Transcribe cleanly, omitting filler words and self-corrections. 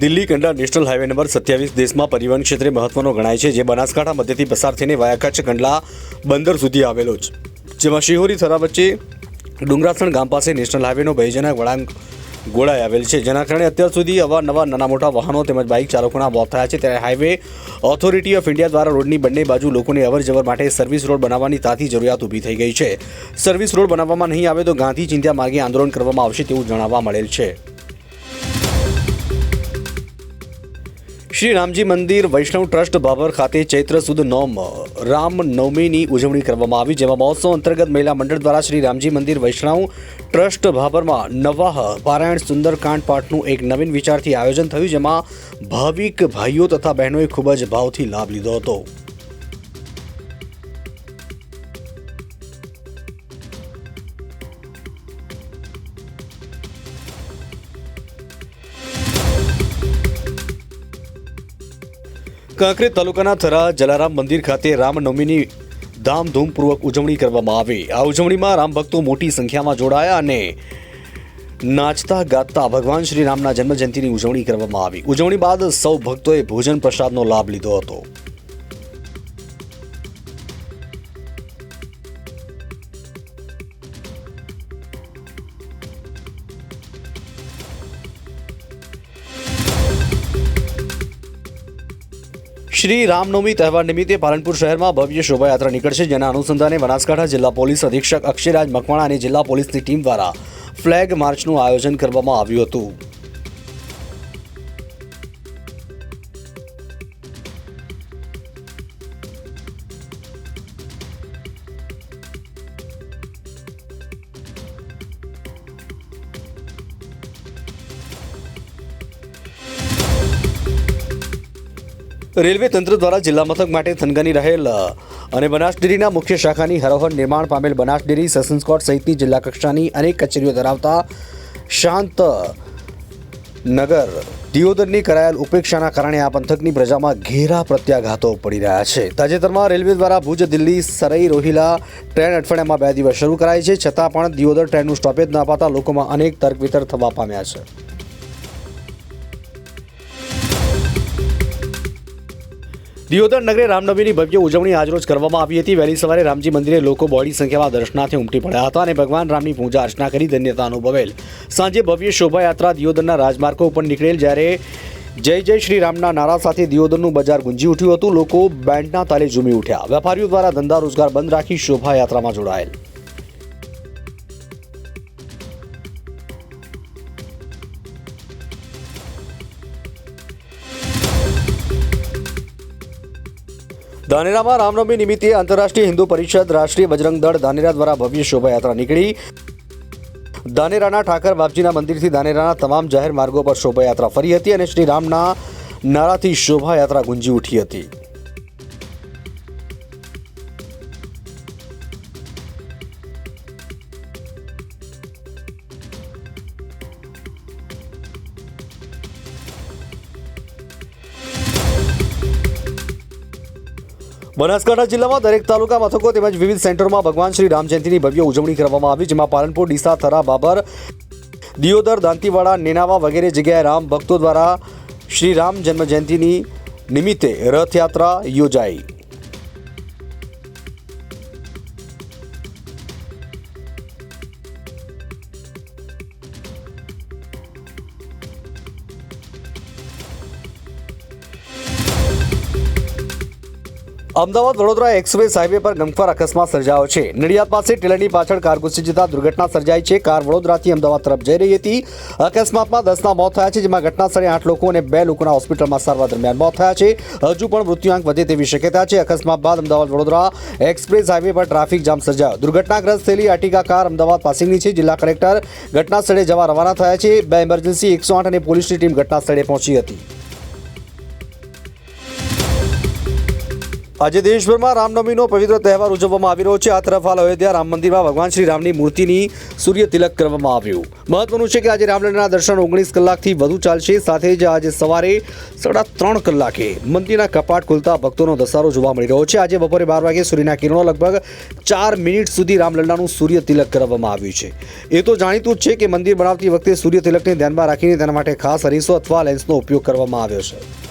Delhi Kandla national highway number 27 દેશમાં પરિવહન ક્ષેત્રે મહત્વનો ગણાય છે, જે બનાસકાંઠા મધ્યથી પસાર થઈને વાયા કચ્છ કંડલા બંદર સુધી આવેલો છે, જેમાં શિહોરી થરા વચ્ચે ડુંગરાસણ ગામ પાસે નેશનલ હાઈવેનો ભયજનક વળાંક ગોળાઈ આવેલ છે, જેના કારણે અત્યાર સુધી અવારનવાર નાના મોટા વાહનો તેમજ બાઇક ચાલકોના મોત થયા છે। ત્યારે હાઈવે ઓથોરિટી ઓફ ઇન્ડિયા દ્વારા રોડની બંને બાજુ લોકોને અવરજવર માટે સર્વિસ રોડ બનાવવાની તાતી જરૂરિયાત ઊભી થઈ ગઈ છે। સર્વિસ રોડ બનાવવામાં નહીં આવે તો ગાંધી ચિંધ્યા માર્ગે આંદોલન કરવામાં આવશે તેવું જાણવા મળેલ છે। શ્રી રામજી મંદિર વૈષ્ણવ ટ્રસ્ટ ભાભર ખાતે ચૈત્ર સુદ નોમ રામનવમીની ઉજવણી કરવામાં આવી, જેમાં મહોત્સવ અંતર્ગત મહિલા મંડળ દ્વારા શ્રી રામજી મંદિર વૈષ્ણવ ટ્રસ્ટ ભાભરમાં નવાહ પારાયણ સુંદરકાંડ પાઠનું એક નવીન વિચારથી આયોજન થયું, જેમાં ભાવિક ભાઈઓ તથા બહેનોએ ખૂબ જ ભાવથી લાભ લીધો હતો। કાંકરેજ તાલુકાના થરા જલારામ મંદિર ખાતે રામનવમીની ધામધૂમપૂર્વક ઉજવણી કરવામાં આવી। આ ઉજવણીમાં રામ ભક્તો મોટી સંખ્યામાં જોડાયા અને નાચતા ગાતા ભગવાન શ્રી રામના જન્મજયંતિની ઉજવણી કરવામાં આવી। ઉજવણી બાદ સૌ ભક્તોએ ભોજન પ્રસાદનો લાભ લીધો હતો। શ્રી રામનવમી તહેવાર નિમિત્તે પાલનપુર શહેરમાં ભવ્ય શોભાયાત્રા નીકળશે, જેના અનુસંધાને બનાસકાંઠા જિલ્લા પોલીસ અધિક્ષક અક્ષયરાજ મકવાણા અને જિલ્લા પોલીસની ટીમ દ્વારા ફ્લેગ માર્ચનું આયોજન કરવામાં આવ્યું હતું। રેલવે તંત્ર દ્વારા જિલ્લા મથક માટે થનગની રહેલ અને બનાસ ડેરીના મુખ્ય શાખાની હરોહર નિર્માણ પામેલ બનાસ ડેરી, સેશન્સ કોર્ટ સહિતની જિલ્લા કક્ષાની અનેક કચેરીઓ ધરાવતા શાંત નગર દિયોદરની કરાયેલ ઉપેક્ષાના કારણે આ પંથકની પ્રજામાં ઘેરા પ્રત્યાઘાતો પડી રહ્યા છે। તાજેતરમાં રેલવે દ્વારા ભુજ દિલ્હી સરઈ રોહિલા ટ્રેન અઠવાડિયામાં 2 દિવસ શરૂ કરાઈ છે, છતાં પણ દિયોદર ટ્રેનનું સ્ટોપેજ ન અપાતા લોકોમાં અનેક તર્ક વિતર્ક થવા પામ્યા છે। દિયોદર નગરે રામનવમીની ભવ્ય ઉજવણી આજરોજ કરવામાં આવી હતી। વહેલી સવારે રામજી મંદિરે લોકો બહોળી સંખ્યામાં દર્શનાર્થે ઉમટી પડ્યા હતા અને ભગવાન રામની પૂજા અર્ચના કરી ધન્યતા અનુભવેલ। સાંજે ભવ્ય શોભાયાત્રા દિયોદરના રાજમાર્ગો ઉપર નીકળેલ, જ્યારે જય જય શ્રી રામના નારા સાથે દિયોદરનું બજાર ગુંજી ઉઠ્યું હતું। લોકો બેન્ડના તાલે ઝૂમી ઉઠ્યા। વેપારીઓ દ્વારા ધંધા રોજગાર બંધ રાખી શોભાયાત્રામાં જોડાયેલ। ધાનેરામાં રામનવમી નિમિત્તે આંતરરાષ્ટ્રીય હિન્દુ પરિષદ, રાષ્ટ્રીય બજરંગ દળ ધાનેરા દ્વારા ભવ્ય શોભાયાત્રા નીકળી। ધાનેરાના ઠાકર બાપજીના મંદિરથી ધાનેરાના તમામ જાહેર માર્ગો પર શોભાયાત્રા ફરી હતી અને શ્રી રામના નારાથી શોભાયાત્રા ગુંજી ઉઠી હતી। બનાસકાંઠા જિલ્લામાં દરેક તાલુકા મથકો તેમજ વિવિધ સેન્ટરોમાં ભગવાન શ્રી રામ જયંતિની ભવ્ય ઉજવણી કરવામાં આવી, જેમાં પાલનપુર, ડીસા, થરા, બાબર, દિયોદર, દાંતીવાડા, નેનાવા વગેરે જગ્યાએ રામ ભક્તો દ્વારા શ્રી રામ જન્મ જયંતિની નિમિત્તે રથયાત્રા યોજાઈ। અમદાવાદ વડોદરા એક્સપ્રેસ હાઈવે પર ગમખ્વાર અકસ્માત સર્જાયો છે। નડિયાદ પાસે ટેલરની પાછળ કાર ઘૂસી જતા દુર્ઘટના સર્જાઈ છે। કાર વડોદરાથી અમદાવાદ તરફ જઈ રહી હતી। અકસ્માતમાં 10ના મોત થયા છે, જેમાં ઘટના સ્થળે 8 લોકો અને 2 લોકોના હોસ્પિટલમાં સારવાર દરમિયાન મોત થયા છે। હજુ પણ મૃત્યુઆંક વધે તેવી શક્યતા છે। અકસ્માત બાદ અમદાવાદ વડોદરા એક્સપ્રેસ હાઈવે પર ટ્રાફિક જામ સર્જાયો। દુર્ઘટનાગ્રસ્ત થયેલી આર્ટિગા કાર અમદાવાદ પાસિંગની છે। જિલ્લા કલેક્ટર ઘટના સ્થળે જવા રવાના થયા છે। 2 ઇમરજન્સી 108 અને પોલીસની ટીમ ઘટના સ્થળે પહોંચી હતી। આજે દેશભરમાં રામનવમીનો પવિત્ર તહેવાર ઉજવવામાં આવી રહ્યો છે। આ તરફ હાલ અયોધ્યા રામ મંદિરમાં ભગવાન શ્રી રામની મૂર્તિની સૂર્ય તિલક કરવામાં આવ્યું। મહત્વનું છે કે આજે રામલલ્લાના દર્શન 19 કલાકથી વધુ ચાલશે। સાથે જ આજે સવારે 3:30 કલાકે મંદિરના કપાટ ખુલતા ભક્તોનો ધસારો જોવા મળી રહ્યો છે। આજે બપોરે 12 વાગે સૂર્યના કિરણો લગભગ 4 મિનિટ સુધી રામલલ્લાનું સૂર્ય તિલક કરવામાં આવ્યું છે। એ તો જાણીતું જ છે કે મંદિર બનાવતી વખતે સૂર્ય તિલકને ધ્યાનમાં રાખીને તેના માટે ખાસ અરીસો અથવા લેન્સનો ઉપયોગ કરવામાં આવ્યો છે।